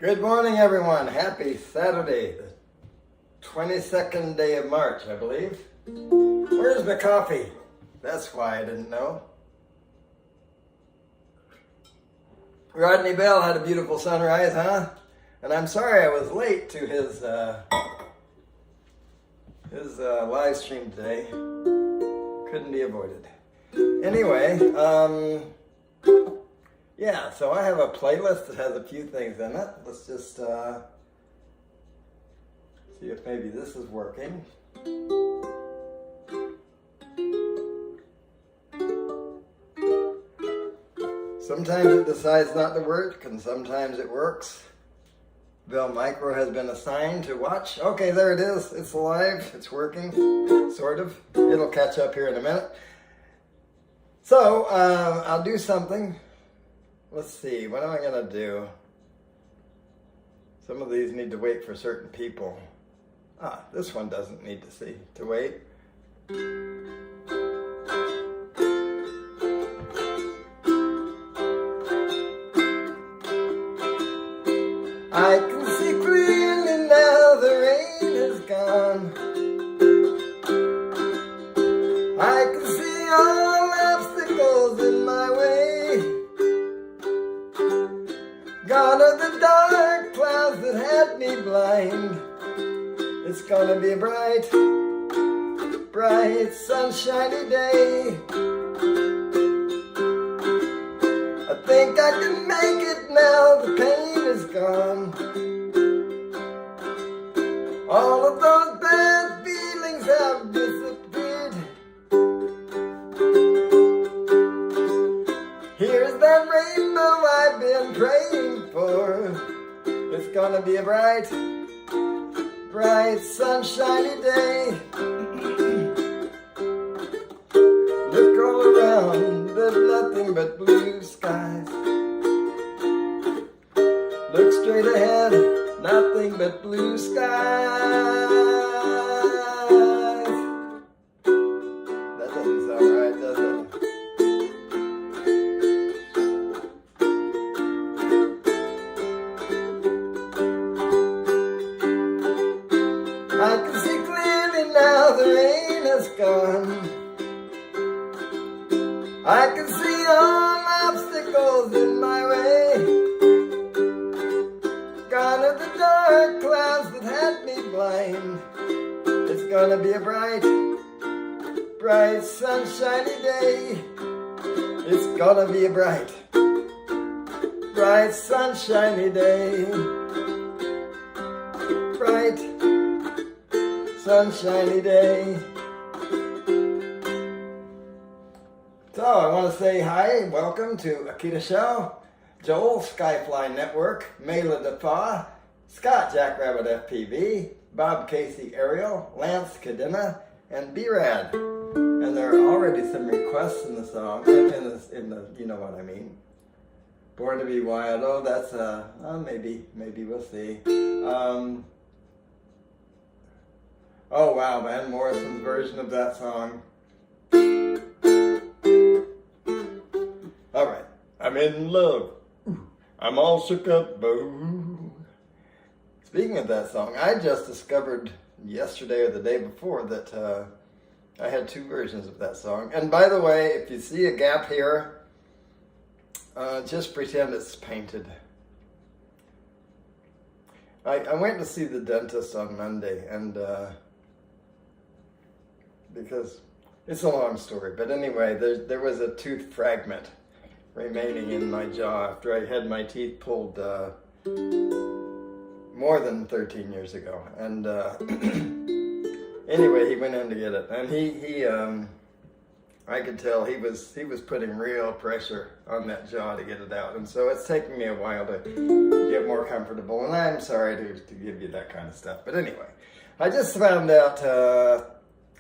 Good morning, everyone. Happy Saturday, the 22nd day of March, I believe. Where's my coffee? That's why I didn't know. Rodney Bell had a beautiful sunrise, huh? And I'm sorry I was late to his live stream today. Couldn't be avoided. Anyway, yeah, so I have a playlist that has a few things in it. Let's just see if maybe this is working. Sometimes it decides not to work, and sometimes it works. Bell Micro has been assigned to watch. Okay, there it is. It's live. It's working, sort of. It'll catch up here in a minute. So, I'll do something. Let's see, what am I going to do? Some of these need to wait for certain people. This one doesn't need to wait. I can see clearly now the rain is gone. I can see all obstacles in my way. Gone are the dark clouds that had me blind. It's gonna be a bright, bright, sunshiny day. I think I can make it now, the pain is gone. All of those bad feelings have disappeared. Here's that rainbow I've been praying for. It's gonna be a bright, bright, sunshiny day. Look all around, there's nothing but blue skies. Look straight ahead, nothing but blue skies. That doesn't sound right, does it? I can see clearly now the rain is gone. I can see all obstacles in my way. Gone are the dark clouds that had me blind. It's gonna be a bright, bright, sunshiny day. It's gonna be a bright, bright, sunshiny day. Bright, sunshiny day. So I want to say hi, welcome to Akita Show, Joel, Skyfly Network, Mela Defa, Scott Jackrabbit FPV, Bob Casey Ariel, Lance Cadena, and B-Rad. And there are already some requests in the song, in the you know what I mean. Born to be Wild, oh that's, maybe we'll see. Oh wow, man, Morrison's version of that song. Alright, I'm in love. I'm all shook up, boo. Speaking of that song, I just discovered yesterday or the day before that I had two versions of that song. And by the way, if you see a gap here, just pretend it's painted. I went to see the dentist on Monday, and because it's a long story, but anyway, there was a tooth fragment remaining in my jaw after I had my teeth pulled more than 13 years ago. And anyway, he went in to get it, and he I could tell he was putting real pressure on that jaw to get it out, and so it's taking me a while to get more comfortable, and I'm sorry to give you that kind of stuff. But anyway, I just found out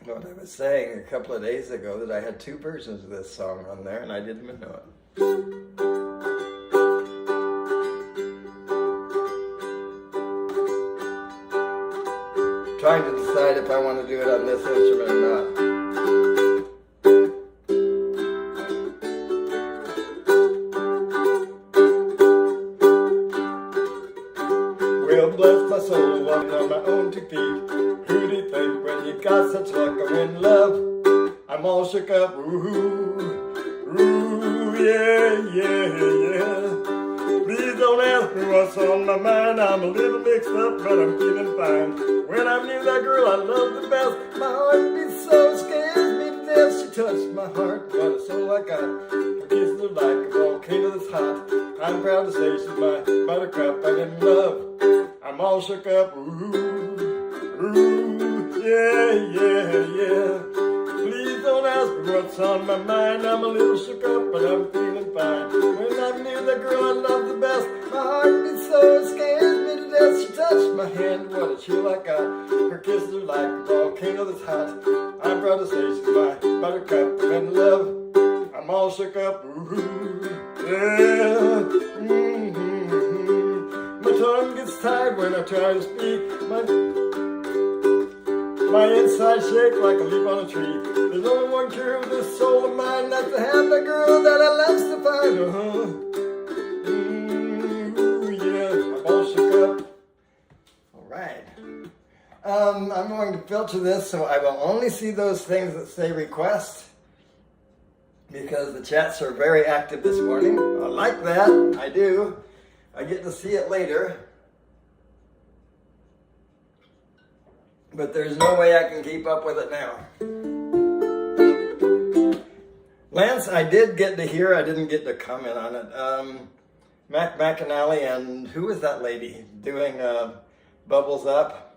what I was saying a couple of days ago, that I had two versions of this song on there, and I didn't even know it. Trying to decide if I want to do it on this instrument or not. will bless my soul, walking on my own 2 feet. Who'd he think when you got such luck? I'm in love, I'm all shook up. Ooh, ooh, yeah, yeah, yeah. Please don't ask me what's on my mind. I'm a little mixed up, but I'm feeling fine. When I'm near that girl I love the best, my heart beats so scares me to death. She touched my heart, got a soul I got. Her kisses are like a volcano that's hot. I'm proud to say she's my buttercup. I'm in love, I'm all shook up. Ooh, ooh, yeah, yeah, yeah. Please don't ask me what's on my mind. I'm a little shook up, but I'm feeling fine. When I'm near the girl I love the best, my heart beats so it scares me to death. She touched my hand, what a chill I got. Her kisses are like a volcano that's hot. I'm proud to say she's my buttercup. I'm in love, I'm all shook up. Ooh, yeah. My tongue gets tired when I try to speak. My inside shake like a leaf on a tree. There's only one cure with this soul of mine, that's to have the girl that I loves to find. Ooh, yeah, I'm all shook up. All right. I'm going to filter this so I will only see those things that say request, because the chats are very active this morning. I like that. I do. I get to see it later. But there's no way I can keep up with it now. Lance, I did get to hear, I didn't get to comment on it. Mac McAnally and who was that lady doing Bubbles Up?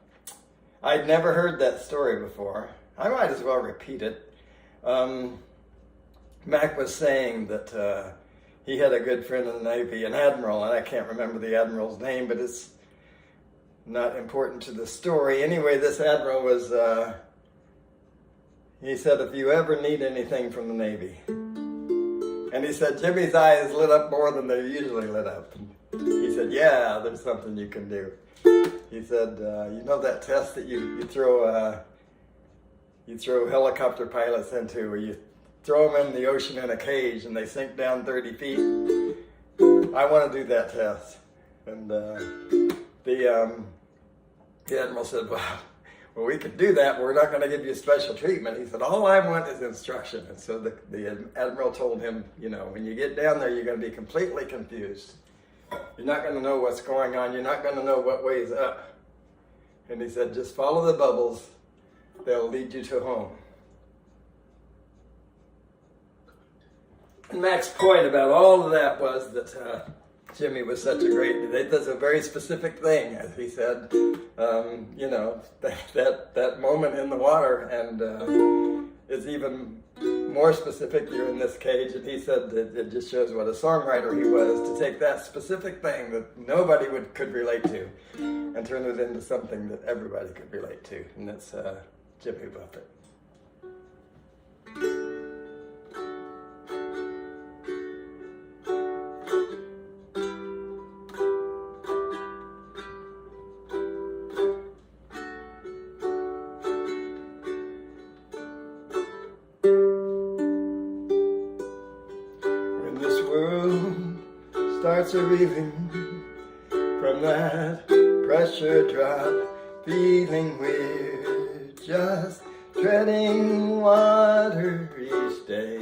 I'd never heard that story before. I might as well repeat it. Mac was saying that he had a good friend in the Navy, an admiral, and I can't remember the admiral's name, but it's not important to the story. Anyway, this admiral was, he said, if you ever need anything from the Navy. And he said, Jimmy's eyes lit up more than they're usually lit up. He said, yeah, there's something you can do. He said, you know that test that you throw helicopter pilots into, where you throw them in the ocean in a cage and they sink down 30 feet? I want to do that test. And the admiral said, well, we can do that, but we're not going to give you special treatment. He said, all I want is instruction. And so the admiral told him, you know, when you get down there, you're going to be completely confused. You're not going to know what's going on. You're not going to know what way's up. And he said, just follow the bubbles. They'll lead you to home. And Mac's point about all of that was that Jimmy was such a great, that's a very specific thing, as he said, you know, that moment in the water, and it's even more specific. You're in this cage, and he said that it just shows what a songwriter he was, to take that specific thing that nobody could relate to and turn it into something that everybody could relate to, and that's Jimmy Buffett. Starts a-reeling from that pressure drop, feeling we're just treading water each day.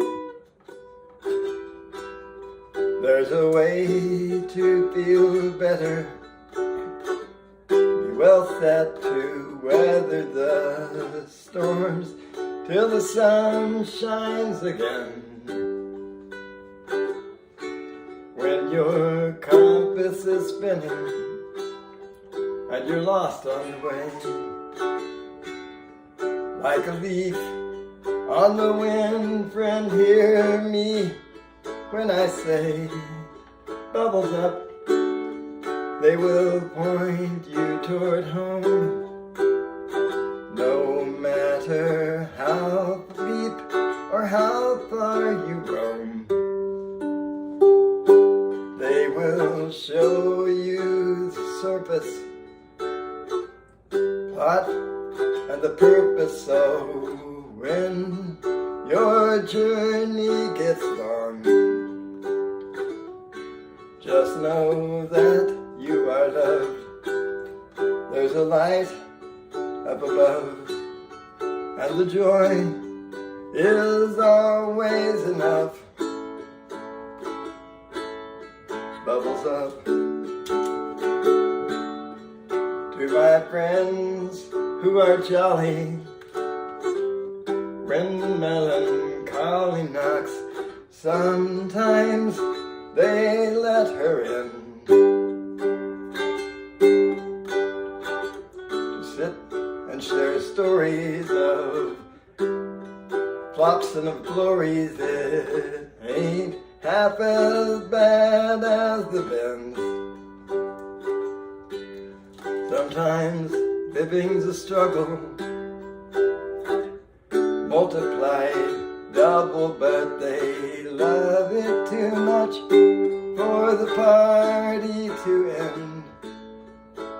There's a way to feel better, be well set to weather the storms till the sun shines again. Your compass is spinning and you're lost on the way, like a leaf on the wind. Friend, hear me when I say, bubbles up, they will point you toward home. No matter how deep or how far you roam, they will show you the surface, plot, and the purpose. So when your journey gets long, just know that you are loved There's a light up above, and the joy is always enough. Bubbles up. To my friends who are jolly, when melancholy knocks, sometimes they let her in to sit and share stories of flops and of glories. It ain't half as bad as the bends. Sometimes living's a struggle, multiplied double, but they love it too much for the party to end.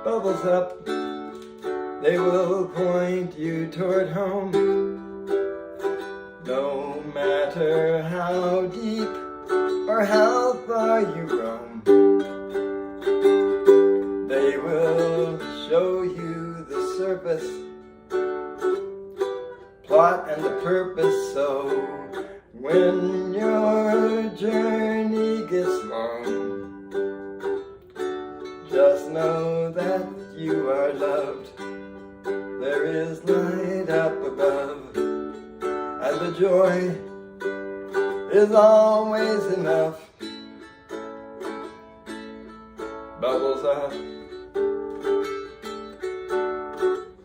Bubbles up, they will point you toward home, no matter how deep or how far you roam. They will show you the surface, plot and the purpose, so when your journey gets long, just know that you are loved. There is light up above, and the joy is always enough. Bubbles up.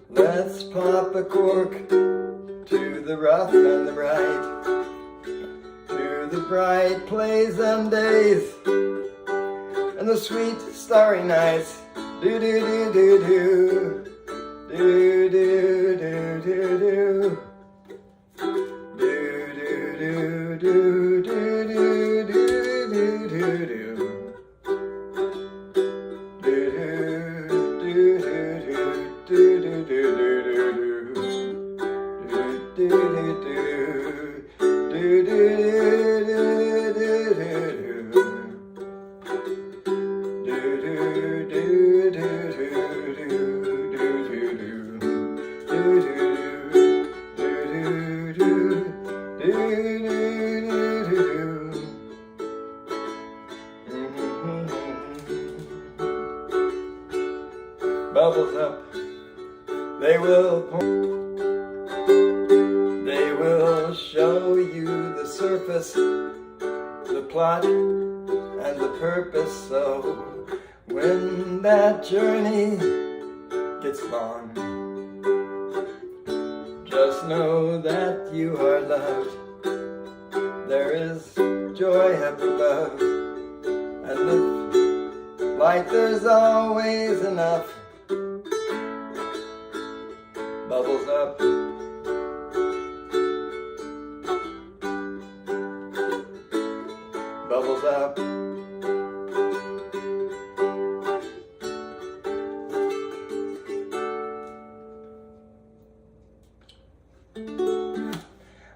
Let's pop a cork to the rough and the right, to the bright plays and days, and the sweet starry nights. Do do do do do, do do do do do. Bubbles up, they will show you the surface, the plot and the purpose, so when that journey gets long, just know that you are loved. There is joy up above, and with light there's always enough. Bubbles up. Bubbles up.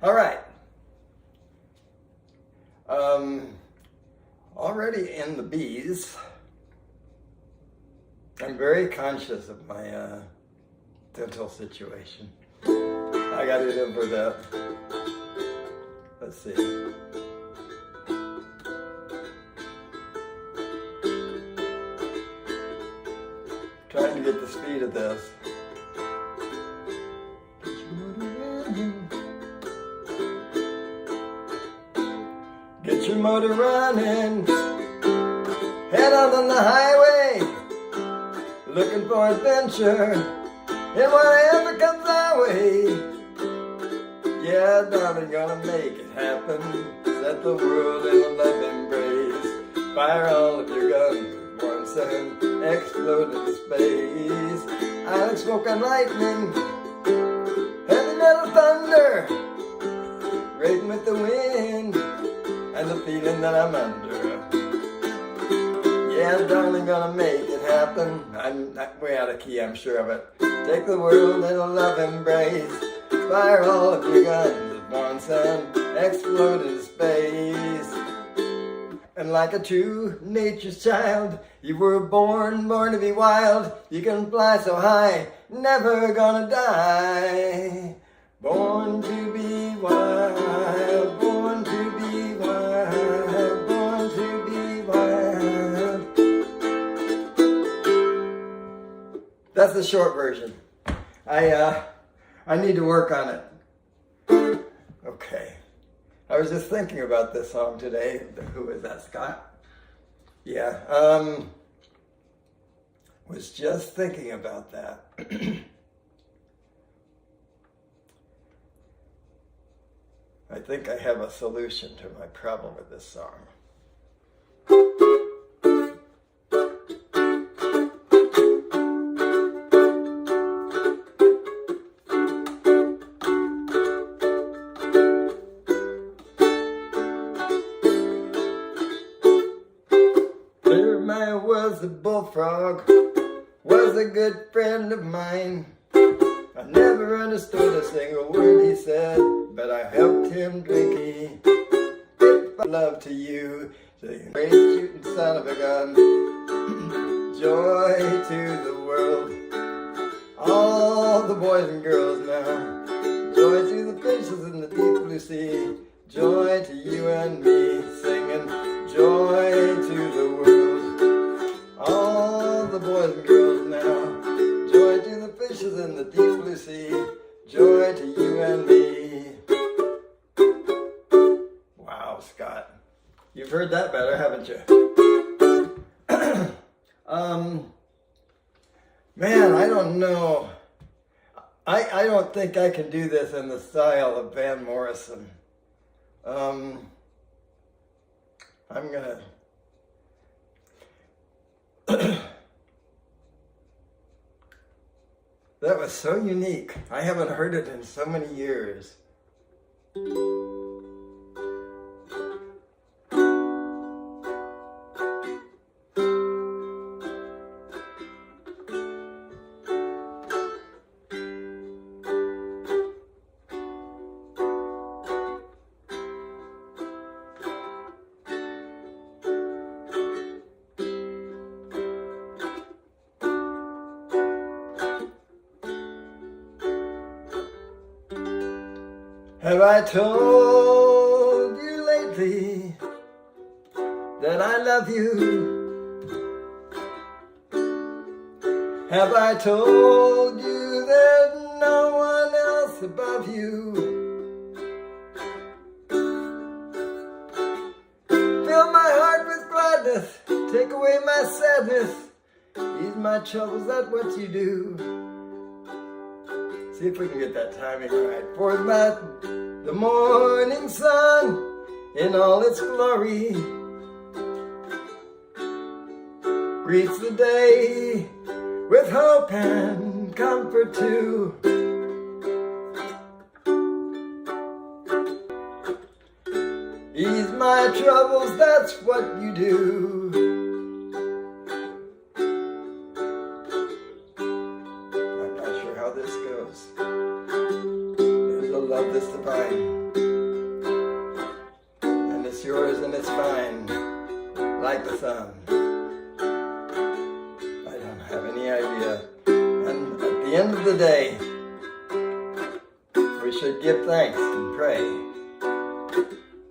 All right. Already in the bees. I'm very conscious of my dental situation. I got it over that. Let's see. Trying to get the speed of this. Get your motor running. Head out on the highway, looking for adventure in whatever comes our way. Yeah, darling, gonna make it happen. Set the world in a love embrace. Fire all of your guns at once and explode into space. I like smoke and lightning, heavy metal thunder, raging with the wind and the feeling that I'm under. Yeah, darling, gonna make it happen. I'm way out of key, I'm sure of it. Take the world in a love embrace. Fire all of your guns at once and explode into space. And like a true nature's child, you were born to be wild. You can fly so high, never gonna die. Born to be wild, born to be wild, born to be wild. That's the short version. I need to work on it. Okay. I was just thinking about this song today. Who is that, Scott? Yeah. Was just thinking about that. I think I have a solution to my problem with this song. Was a bullfrog, was a good friend of mine. I never understood a single word he said, but I helped him drink. If I love to you, the great shooting son of a gun. Joy to the world, all the boys and girls now. Joy to the fishes in the deep blue sea. Joy to you and me, singing joy to the world. All the boys and girls now. Joy to the fishes in the deep blue sea. Joy to you and me. Wow, Scott. You've heard that better, haven't you? Man, I don't know. I don't think I can do this in the style of Van Morrison. I'm gonna... That was so unique. I haven't heard it in so many years. Have I told you lately that I love you? Have I told you there's no one else above you? Fill my heart with gladness, take away my sadness, ease my troubles, that's what you do. See if we can get that timing right. For the morning sun in all its glory greets the day with hope and comfort too. Ease my troubles, that's what you do. Love this divine, and it's yours and it's mine, like the sun. I don't have any idea. And at the end of the day, we should give thanks and pray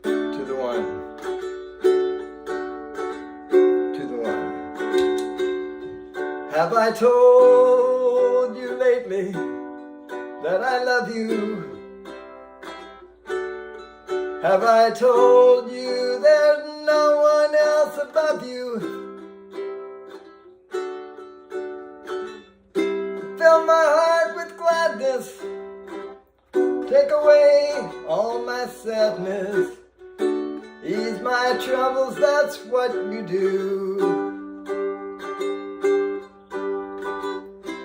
to the one. To the one. Have I told you lately that I love you? Have I told you there's no one else above you? Fill my heart with gladness, take away all my sadness, ease my troubles, that's what you do.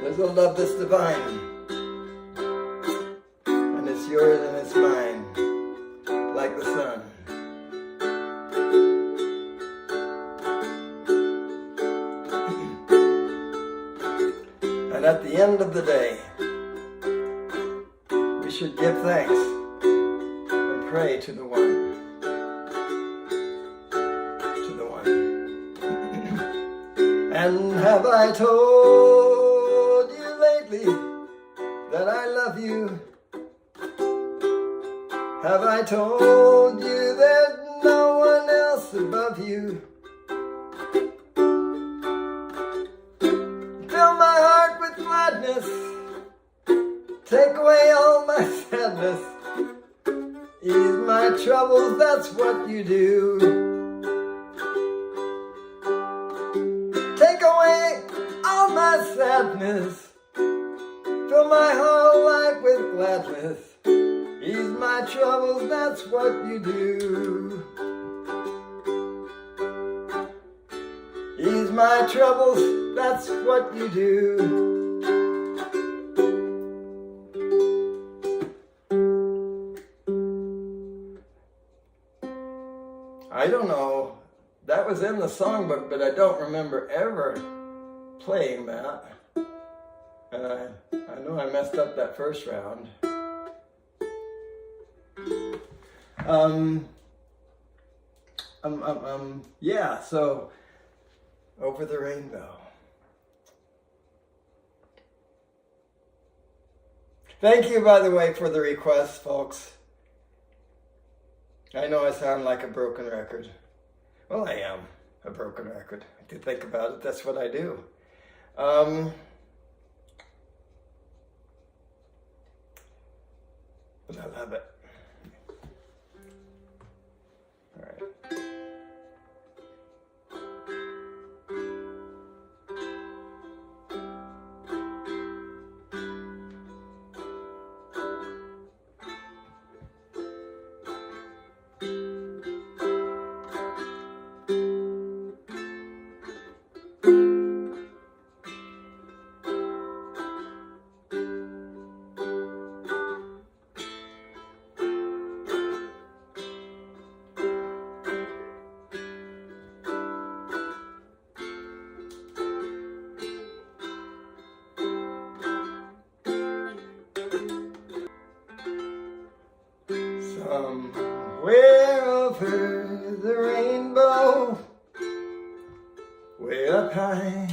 There's a love that's divine, and it's yours and it's mine, like the sun. And at the end of the day, we should give thanks and pray to the one. To And have I told you lately that I love you? Have I told you there's no one else above you? Fill my heart with gladness, take away all my sadness, ease my troubles, that's what you do. Take away all my sadness, fill my whole life with gladness, ease my troubles, that's what you do. Ease my troubles, that's what you do. I don't know, that was in the songbook, but I don't remember ever playing that. And I know I messed up that first round. Yeah, so Over the Rainbow. Thank you, by the way, for the request, folks. I know I sound like a broken record. Well, I am a broken record. If you think about it, that's what I do. But I love it. All right. Somewhere over the rainbow, way up high,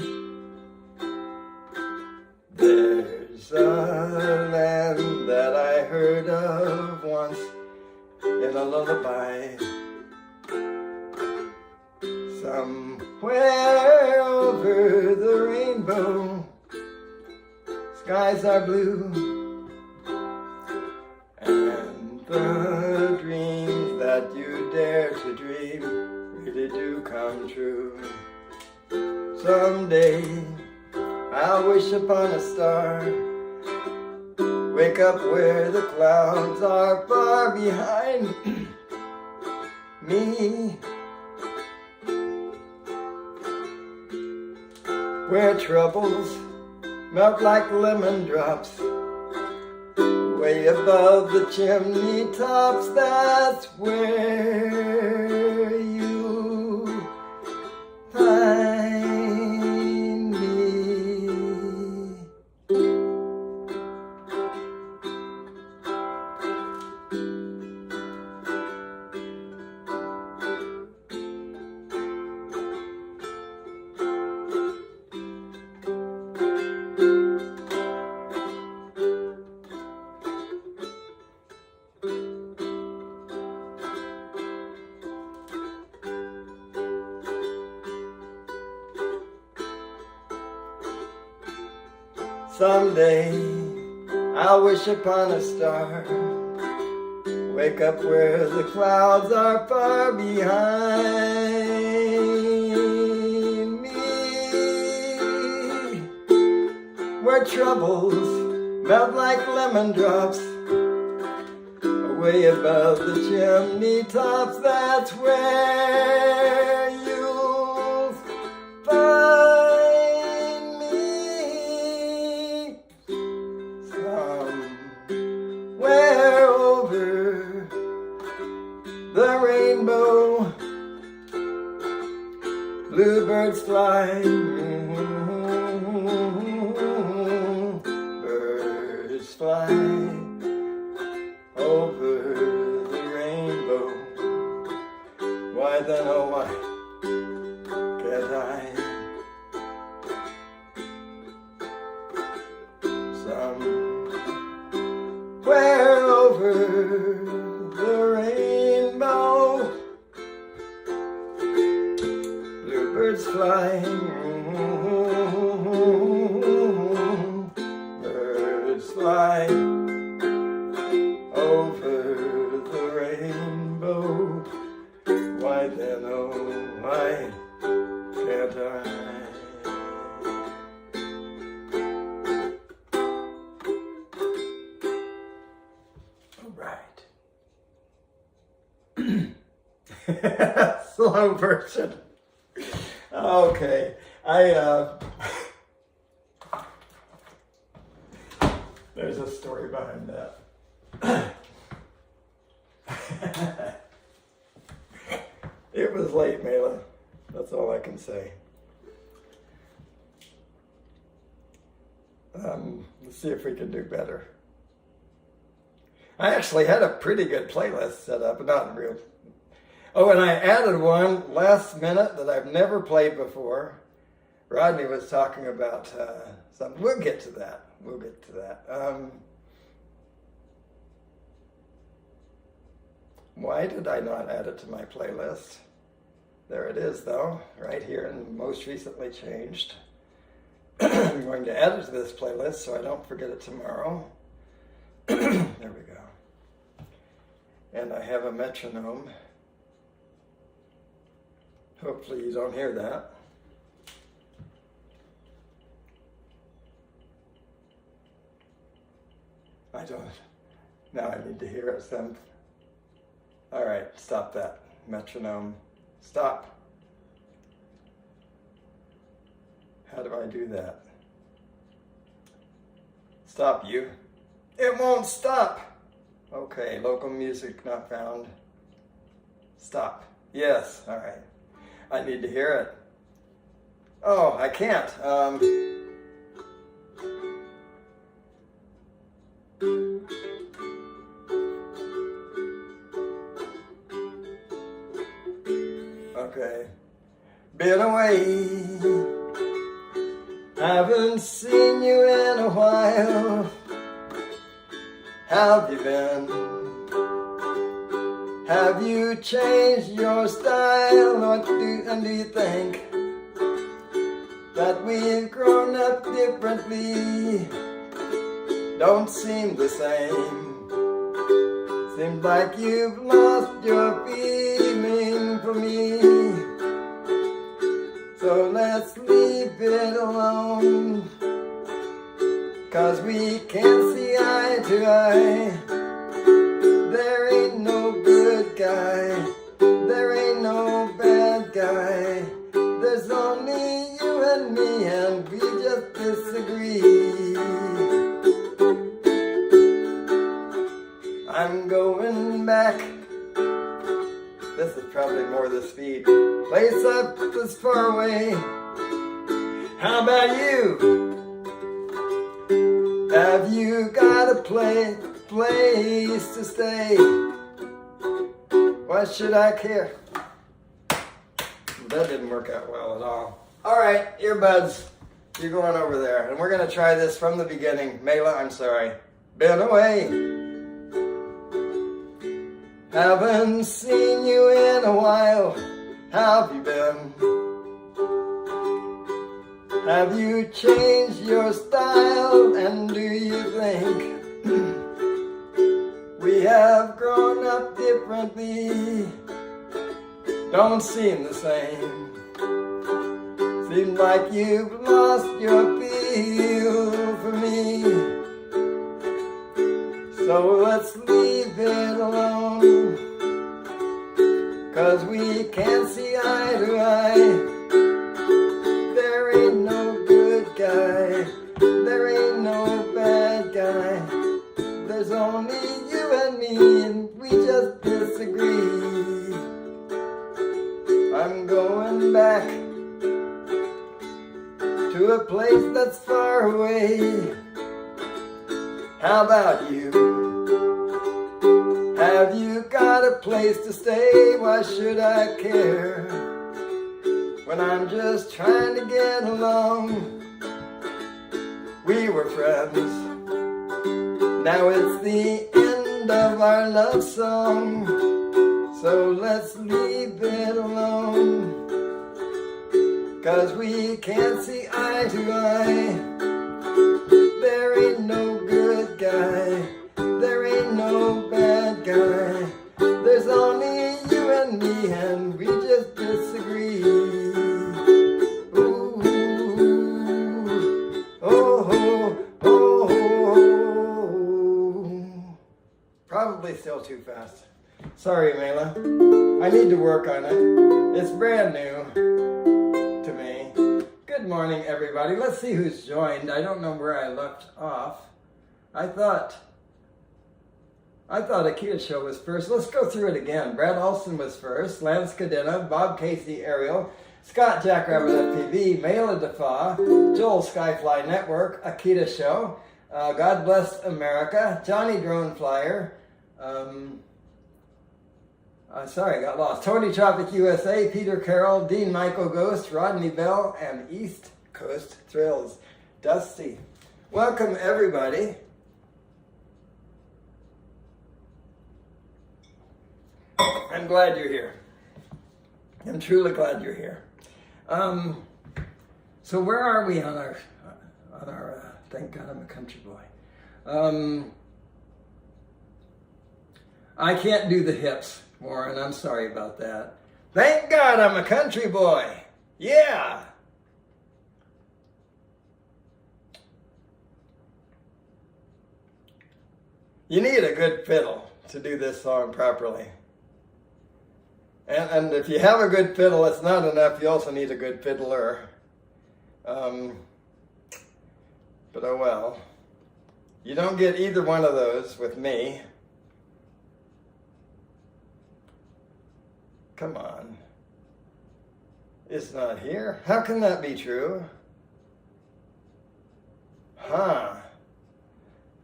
there's a land that I heard of once in a lullaby. Somewhere over the rainbow, skies are blue, and the dreams that you dare to dream really do come true. Someday I'll wish upon a star, wake up where the clouds are far behind me, where troubles melt like lemon drops, way above the chimney tops. That's where you find me. Someday I'll wish upon a star, wake up where the clouds are far behind me, where troubles melt like lemon drops, way above the chimney tops. That's where you'll find me. Somewhere over the rainbow, bluebirds fly, birds fly over the rainbow. Why then, oh why Slow version. Okay. There's a story behind that. It was late, Mela. That's all I can say. Let's see if we can do better. I actually had a pretty good playlist set up, not real. Oh, and I added one last minute that I've never played before. Rodney was talking about something. We'll get to that. Why did I not add it to my playlist? There it is, though, right here, and most recently changed. I'm going to add it to this playlist so I don't forget it tomorrow. There we go. And I have a metronome. Hopefully you don't hear that. I don't. Now I need to hear it. All right, stop that. Metronome. Stop. How do I do that? Stop, you. It won't stop. Okay, local music not found. Stop. Yes, all right. I need to hear it. Oh, I can't. Okay. Been away. Haven't seen you in a while. How have you been? Have you changed your style? And do you think that we've grown up differently? Don't seem the same. Seems like you've lost your feeling for me. So let's leave it alone, 'cause we can't see eye to eye. There ain't no good guy, there ain't no bad guy. There's only you and me, and we just disagree. I'm going back. This is probably more the speed. Place up this far away. How about you? Have you got a place to stay? Why should I care? That didn't work out well at all. All right, earbuds. You're going over there. And we're going to try this from the beginning. Mela, I'm sorry. Been away. Haven't seen you in a while. How have you been? Have you changed your style? And do you think we have grown up differently? Don't seem the same. Seems like you've lost your feel for me. So let's leave it alone, 'cause we can't see eye to eye. There ain't no good guy, there ain't no bad guy. There's only you and me, and we just disagree. I'm going back to a place that's far away. How about you? Have you got a place to stay? Why should I care when I'm just trying to get along? We were friends. Now it's the end of our love song. So let's leave it alone, 'cause we can't see eye to eye. There ain't no good guy, there ain't no bad guy. There's only you and me, and we just disagree. Ooh, oh, oh, oh. Probably still too fast. Sorry, Mela. I need to work on it. It's brand new to me. Good morning, everybody. Let's see who's joined. I don't know where I left off. I thought Akita Show was first. Let's go through it again. Brad Alston was first. Lance Cadena, Bob Casey, Ariel, Scott Jackrabbit FPV, Mela Defa, Joel Skyfly Network, Akita Show, God Bless America, Johnny Drone Flyer, sorry, I got lost. Tony Tropic USA, Peter Carroll, Dean Michael Ghost, Rodney Bell, and East Coast Thrills. Dusty. Welcome, everybody. I'm glad you're here. I'm truly glad you're here. So where are we on our thank God I'm a country boy. I can't do the hips, Warren. I'm sorry about that. Thank God I'm a country boy. Yeah. You need a good fiddle to do this song properly. And if you have a good fiddle, it's not enough. You also need a good fiddler. But oh well. You don't get either one of those with me. Come on. It's not here. How can that be true? Huh.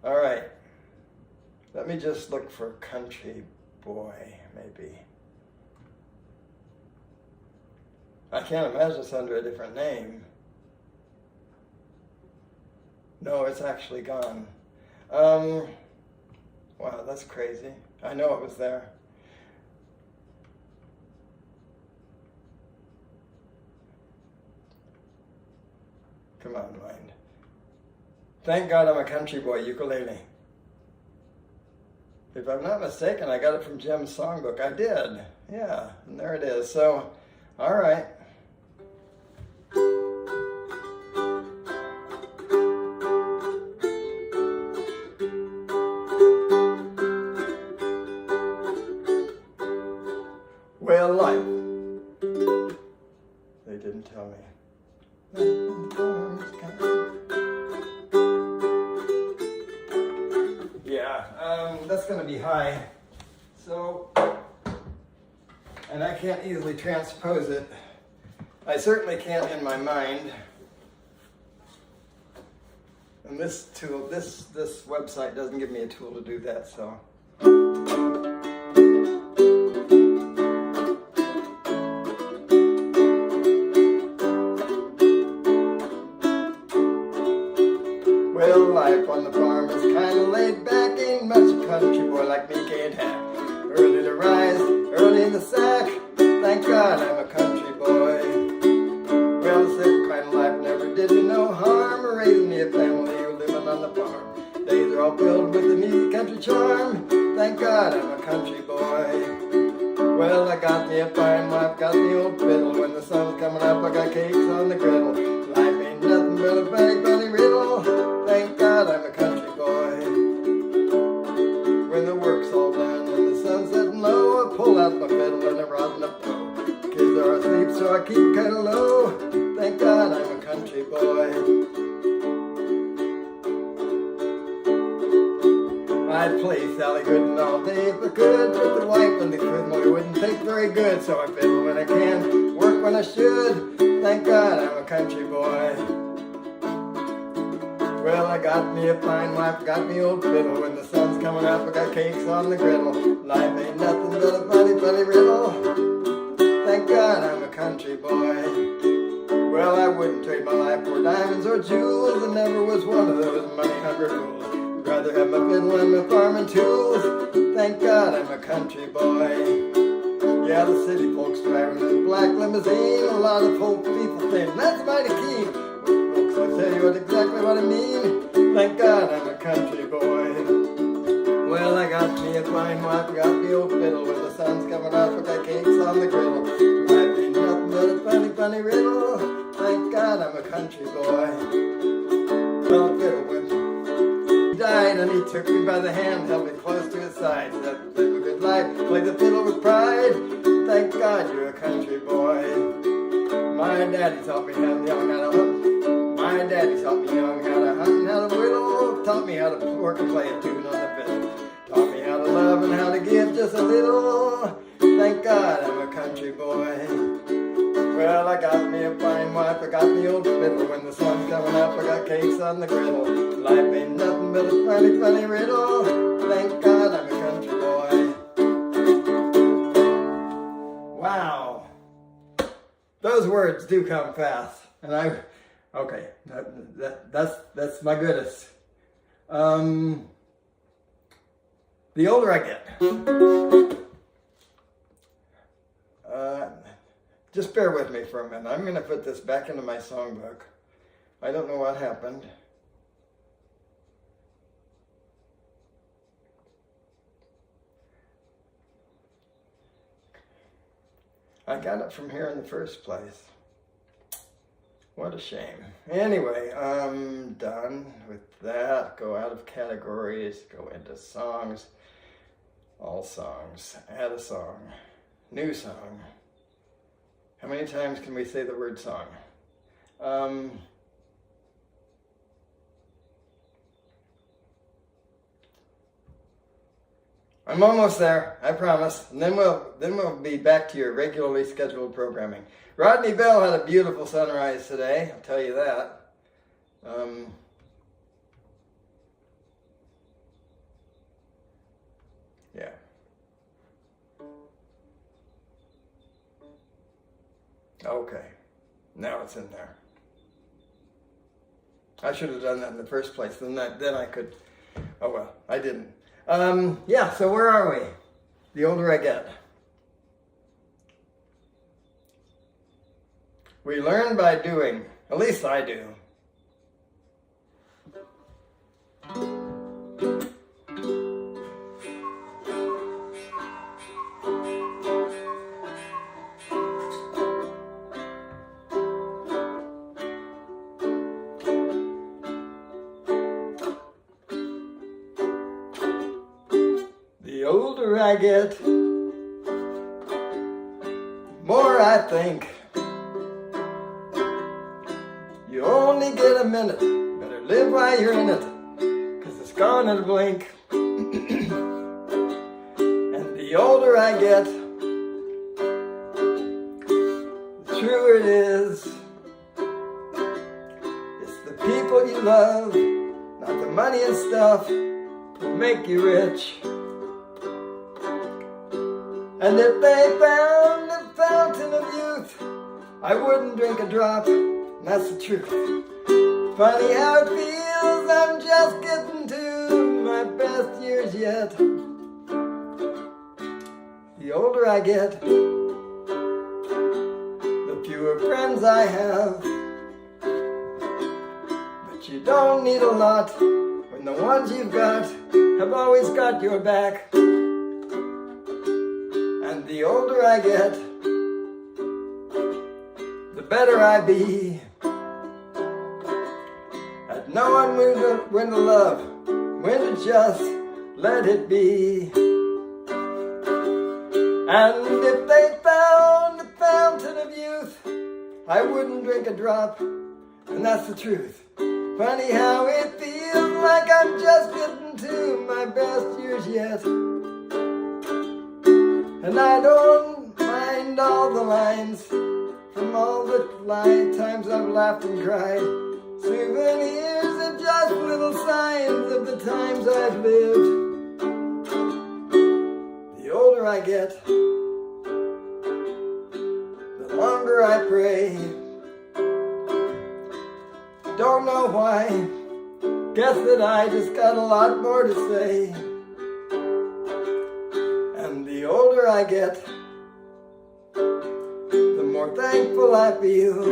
All right. Let me just look for country boy, maybe. I can't imagine it's under a different name. No, it's actually gone. Wow, that's crazy. I know it was there. Come on, mind. Thank God I'm a country boy, ukulele. If I'm not mistaken, I got it from Jim's songbook. I did. Yeah, and there it is. So, all right. Well, life. They didn't tell me. Yeah, that's going to be high. So, and I can't easily transpose it. I certainly can't in my mind. And this tool, this website doesn't give me a tool to do that, so. Well, life on the farm is kind of laid back. Ain't much a country boy like me can't have. Early to rise, early in the sack. Thank God I'm a country boy. Well, this kind of life never did me no harm. Raising me a family who living on the farm. Days are all filled with an easy country charm. Thank God I'm a country boy. Well, I got me a fine wife, got me old fiddle. When the sun's coming up, I got cakes on the griddle. Life ain't nothing but a funny, funny riddle. Thank God I'm a country boy. When the work's all done and the sun's setting low, I pull out my fiddle and I rosin up low. Kids are asleep, so I keep kind of low. Thank God I'm a country boy. I'd play Sally Gooden all day if I could, but the wife and the kids wouldn't take very good. So I fiddle when I can, work when I should. Thank God I'm a country boy. Well, I got me a fine wife, got me old fiddle. When the sun's coming up, I got cakes on the griddle. Life ain't nothing but a funny, funny riddle. Thank God I'm a country boy. Well, I wouldn't trade my life for diamonds or jewels. I never was one of those money-hungry fools. I'd rather have my fiddle and my farming tools. Thank God I'm a country boy. Yeah, the city folks driving in a black limousine. A lot of folk people saying, that's mighty keen. I'll tell you exactly what I mean. Thank God I'm a country boy. Well, I got me a fine wife, got me old fiddle. When the sun's coming up, I got cakes on the griddle. Life ain't nothing but a funny, funny riddle. Thank God I'm a country boy. Well, fiddle when he died and he took me by the hand, held me close to his side. Said, live a good life. I play the fiddle with pride. Thank God you're a country boy. My daddy taught me young how to hunt. My daddy taught me young how to hunt and how to whittle. Taught me how to work and play a tune on the fiddle. Taught me how to love and how to give just a little. Thank God I'm a country boy. Well, I got me a fine wife, I got me old fiddle. When the sun's coming up, I got cakes on the griddle. Life ain't nothing but a funny, funny riddle. Thank God I'm a country boy. Wow. Those words do come fast. And okay, that's my goodness. The older I get, just bear with me for a minute. I'm going to put this back into my songbook. I don't know what happened. I got it from here in the first place. What a shame. Anyway, I'm done with that. Go out of categories, go into songs. All songs. Add a song. New song. How many times can we say the word song? I'm almost there, I promise. And then we'll be back to your regularly scheduled programming. Rodney Bell had a beautiful sunrise today, I'll tell you that. Yeah. Okay, now it's in there. I should have done that in the first place. Then I could. Oh well, I didn't. Yeah. So where are we? The older I get, we learn by doing. At least I do. The older I get, more I think. You only get a minute, better live while you're in it, 'cause it's gone in a blink. And the older I get, the truer it is. It's the people you love, not the money and stuff, that make you rich. And if they found the fountain of youth, I wouldn't drink a drop, and that's the truth. Funny how it feels, I'm just getting to my best years yet. The older I get, the fewer friends I have. But you don't need a lot when the ones you've got have always got your back. And the older I get, the better I be at knowing when to love, when to just let it be. And if they found the fountain of youth, I wouldn't drink a drop, and that's the truth. Funny how it feels like I'm just getting to my best years yet. And I don't mind all the lines from all the times I've laughed and cried. Souvenirs are just little signs of the times I've lived. The older I get, the longer I pray. Don't know why, guess that I just got a lot more to say. And the older I get, the more thankful I feel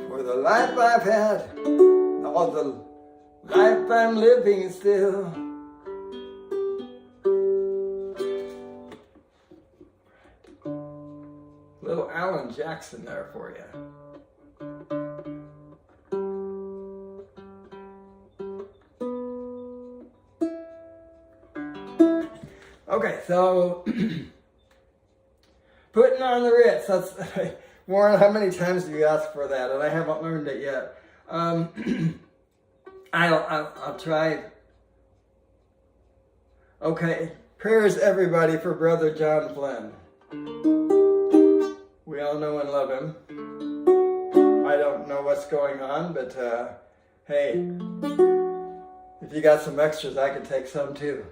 for the life I've had, all the life I'm living still. Little Alan Jackson there for you. Okay, so putting on the Ritz. That's Warren. How many times do you ask for that? And I haven't learned it yet. I'll try. Okay, prayers everybody for Brother John Flynn. We all know and love him. I don't know what's going on, but hey, if you got some extras, I could take some too.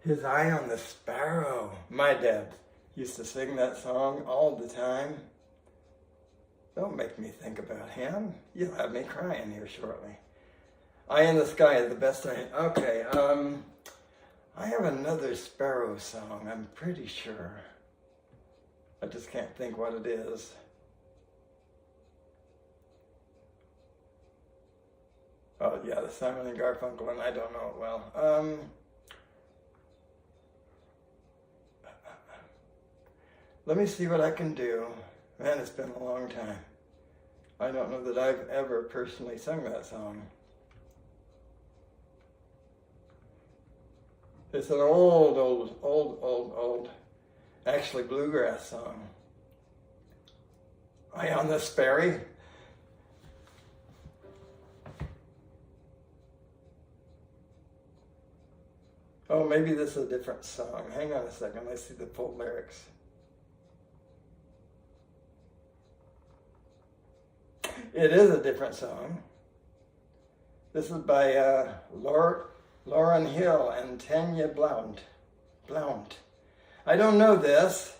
His Eye on the Sparrow. My dad used to sing that song all the time. Don't make me think about him. You'll have me crying here shortly. Eye in the Sky is the best I... Okay, I have another Sparrow song, I'm pretty sure. I just can't think what it is. Oh yeah, the Simon and Garfunkel, and I don't know it well. Let me see what I can do. Man, it's been a long time. I don't know that I've ever personally sung that song. It's an old, actually bluegrass song. Eye on the Sparrow. Oh, maybe this is a different song. Hang on a second, let's see the full lyrics. It is a different song. This is by Lauryn Hill and Tanya Blount. I don't know this,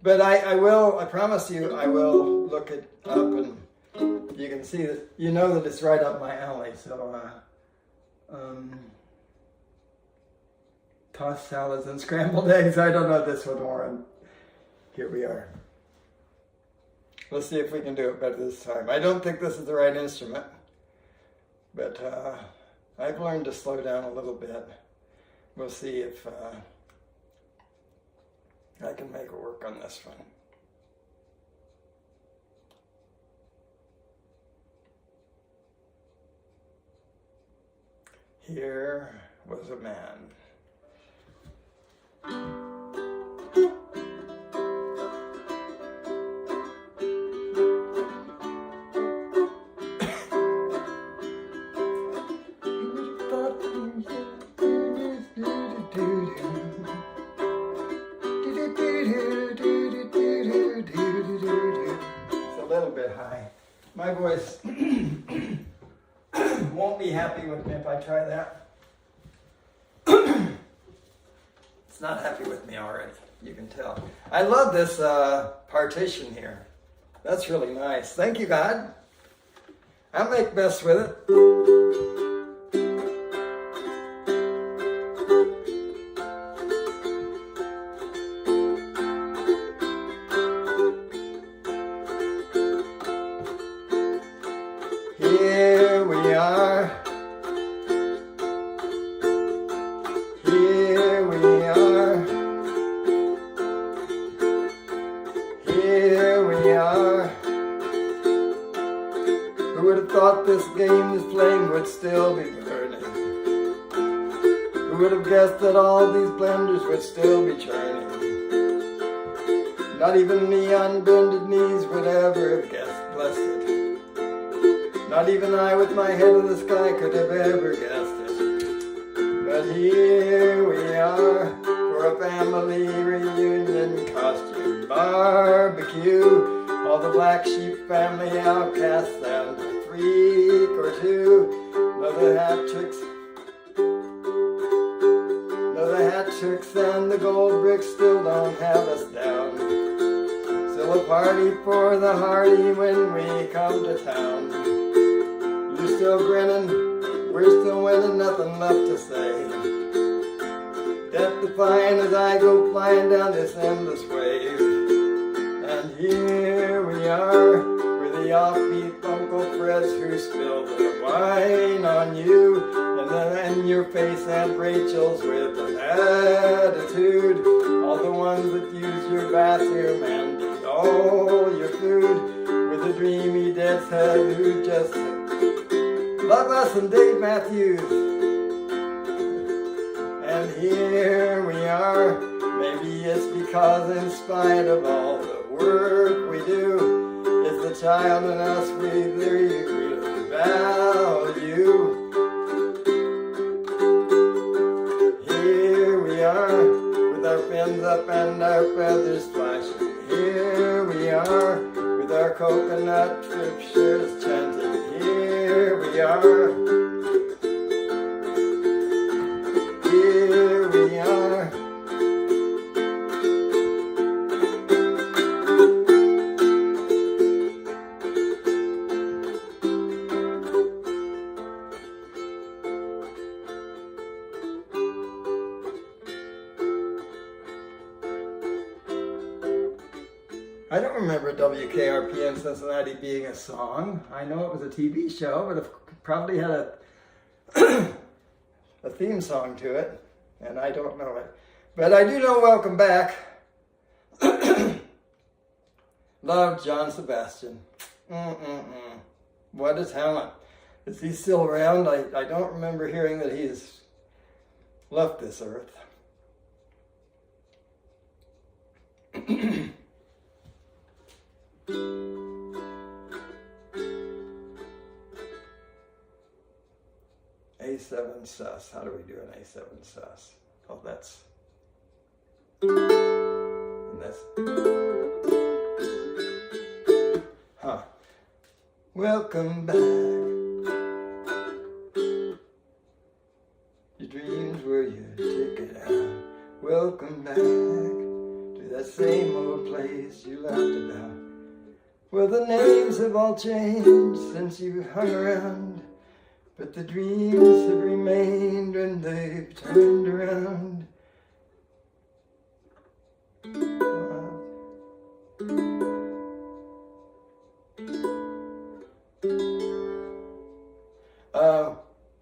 but I will, I promise you, I will look it up and you can see that, you know that it's right up my alley, so, tossed salads and scrambled eggs. I don't know this one, Warren. Here we are. Let's see if we can do it better this time. I don't think this is the right instrument, but I've learned to slow down a little bit. We'll see if I can make it work on this one. Here was a man. My voice won't be happy with me if I try that. It's not happy with me already, you can tell. I love this partition here. That's really nice. Thank you, God. I'll make best with it. Here we are. Here we are. Here we are. Who would have thought this game's flame would still be burning? Who would have guessed that all these blenders would still be churning? Not even me on bended knees would ever have guessed, blessed it. Not even I with my head in the sky could have ever guessed it. But here we are for a family reunion costume barbecue. All the black sheep family outcasts and a freak or two. No, the hat tricks and the gold bricks still don't have us down. Still a party for the hardy when we come to town. You're still grinning, we're still winning, nothing left to say. Death defying as I go flying down this endless wave. And here we are, we're the offbeat Uncle Freds who spilled their wine on you. And then your face and Rachel's with an attitude. All the ones that use your bathroom and eat all your food. With a dreamy dead's head who just love us and Dave Matthews. here we are. Maybe it's because in spite of all the work we do, it's the child in us we really value. Here we are, with our fins up and our feathers flashing. Here we are, with our coconut scriptures chanting. Here we are. Here we are. I don't remember WKRP in Cincinnati being a song. I know it was a TV show, but it probably had a theme song to it, and I don't know it. But I do know Welcome Back. Love John Sebastian. What a talent. Is he still around? I don't remember hearing that he's left this earth. A7 sus. How do we do an A7 sus? Oh, that's... And that's... Huh. Welcome back. Your dreams were your ticket out. Welcome back to that same old place you laughed about. Well, the names have all changed since you hung around, but the dreams have remained and they've turned around.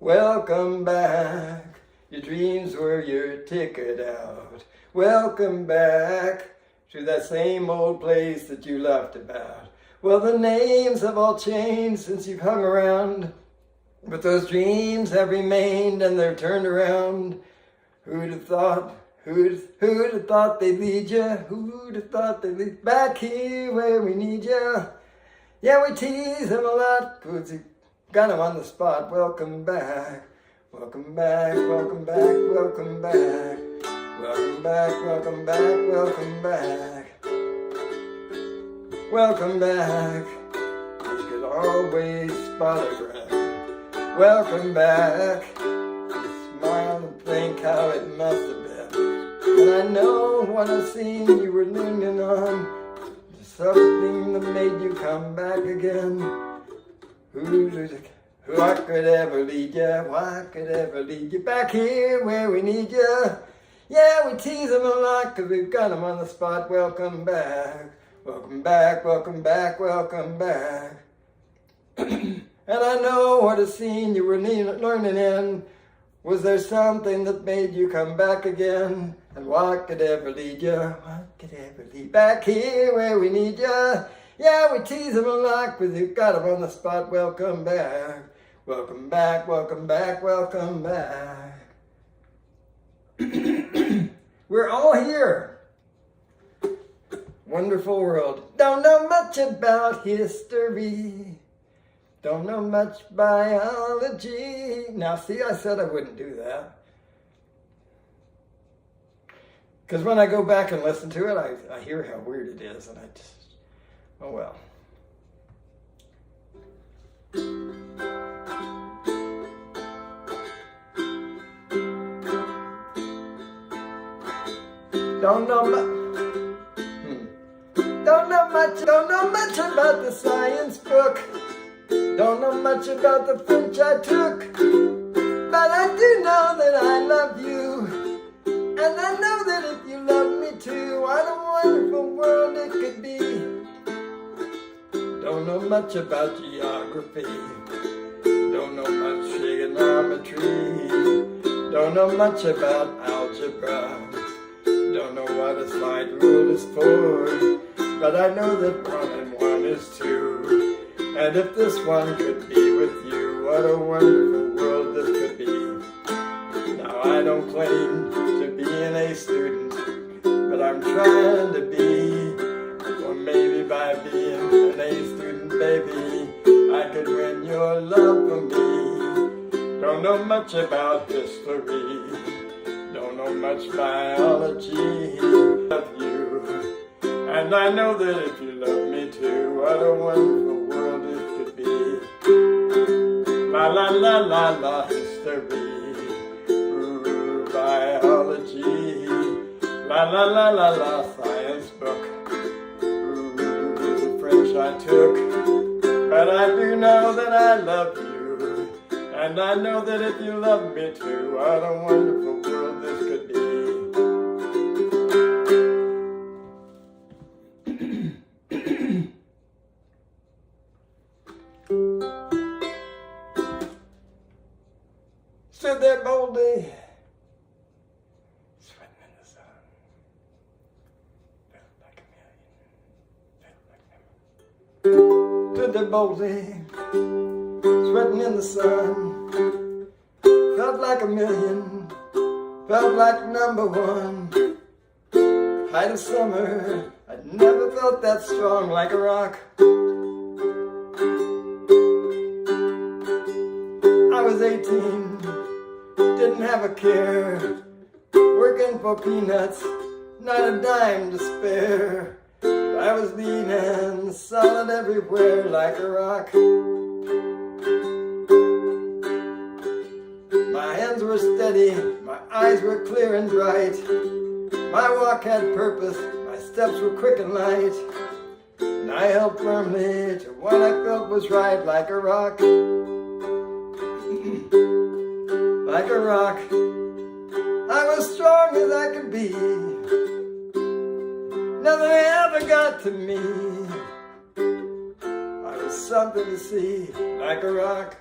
Welcome back. Your dreams were your ticket out. Welcome back to that same old place that you laughed about. Well, the names have all changed since you've hung around, but those dreams have remained and they're turned around. Who'd have thought, who'd have thought they'd lead you? Who'd have thought they'd lead back here where we need you? Yeah, we tease him a lot, 'cause he got him on the spot. Welcome back, welcome back, welcome back, welcome back. Welcome back, welcome back, welcome back. Welcome back. You could always spot a grin. Welcome back. You smile and think how it must have been. And I know what I've seen you were leaning on. Something that made you come back again. Why could ever lead you? Why could ever lead you back here where we need you? Yeah, we tease him a lot 'cause we've got him on the spot. Welcome back. Welcome back, welcome back, welcome back. And I know what a scene you were learning in. Was there something that made you come back again? And what could ever lead you? What could ever lead back here where we need you? Yeah, we tease him a lot 'cause we've got him on the spot. Welcome back. Welcome back, welcome back, welcome back. We're all here. Wonderful world. Don't know much about history. Don't know much biology. Now, see, I said I wouldn't do that. Because when I go back and listen to it, I hear how weird it is, and I just, oh well. Don't know much about the science book. Don't know much about the French I took. But I do know that I love you. And I know that if you love me too, what a wonderful world it could be. Don't know much about geography. Don't know much trigonometry. Don't know much about algebra. Don't know what a slide rule is for. But I know that 1 and 1 is 2. And if this one could be with you, what a wonderful world this could be. Now I don't claim trying to be. Or maybe by being an A student, baby, I could win your love for me. Don't know much about history, don't know much biology of you. And I know that if you love me too, what a wonderful world it could be. La la la la la, history. Ooh, biology. La la la la la, science book. Ooh, the French I took. But I do know that I love you. And I know that if you love me too, what a wonderful world this could be. Stood there boldly, sweating in the sun, felt like a million, stood there boldly, sweating in the sun, felt like a million, felt like number one. Height of summer, I'd never felt that strong like a rock. I was 18, didn't have a care, working for peanuts, not a dime to spare. I was lean and solid everywhere like a rock. My hands were steady, my eyes were clear and bright. My walk had purpose, my steps were quick and light. And I held firmly to what I felt was right like a rock. Like a rock, I was strong as I could be. Nothing ever got to me. I was something to see, like a rock.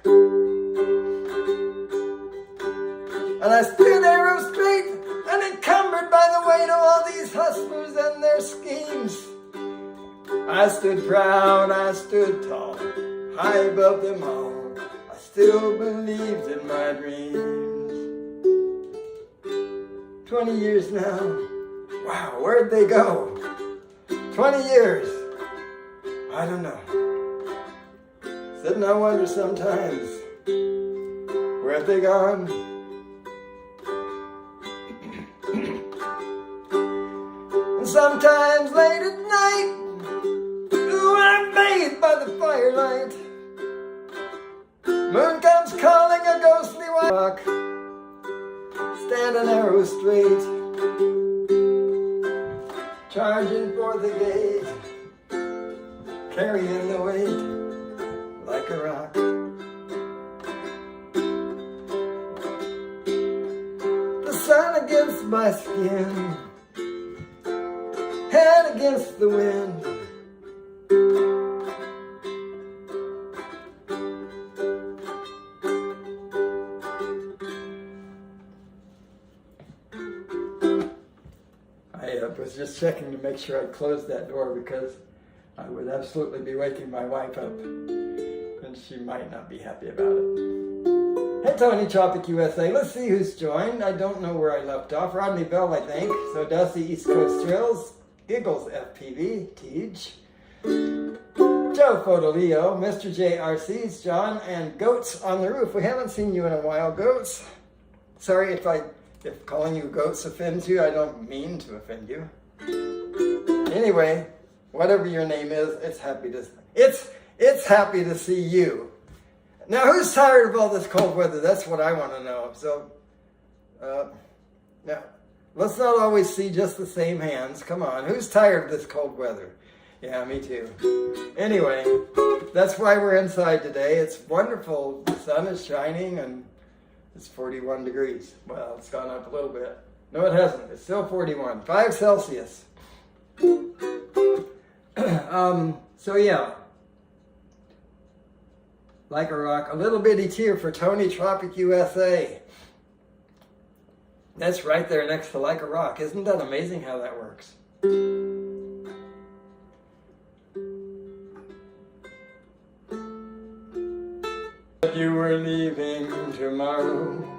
And I stood there straight, unencumbered by the weight of all these hustlers and their schemes. I stood proud, I stood tall, high above them all. I still believed in my dreams. 20 years now. Wow, where'd they go? 20 years. I don't know. Sit and I wonder sometimes, where have they gone? And sometimes late at night, ooh, I'm bathed by the firelight. Moon comes calling a ghostly white rock. Stand an arrow straight, charging for the gate, carrying the weight like a rock. The sun against my skin, head against the wind. I was just checking to make sure I closed that door because I would absolutely be waking my wife up and she might not be happy about it. Hey Tony, Tropic USA. Let's see who's joined. I don't know where I left off. Rodney Bell, I think. So Dusty, East Coast Thrills. Giggles, FPV. Teej. Joe Photo Leo. Mr. JRC's John. And Goats on the Roof. We haven't seen you in a while, Goats. Sorry if calling you Goats offends you. I don't mean to offend you. Anyway, whatever your name is, it's happy to see you. Now, who's tired of all this cold weather? That's what I want to know. So, now, let's not always see just the same hands. Come on, who's tired of this cold weather? Yeah, me too. Anyway, that's why we're inside today. It's wonderful. The sun is shining and it's 41 degrees. Well, it's gone up a little bit. No, it hasn't. It's still 41. 5 Celsius. So yeah. Like a rock. A little bitty tear for Tony, Tropic USA. That's right there next to Like a Rock. Isn't that amazing how that works? You were leaving tomorrow.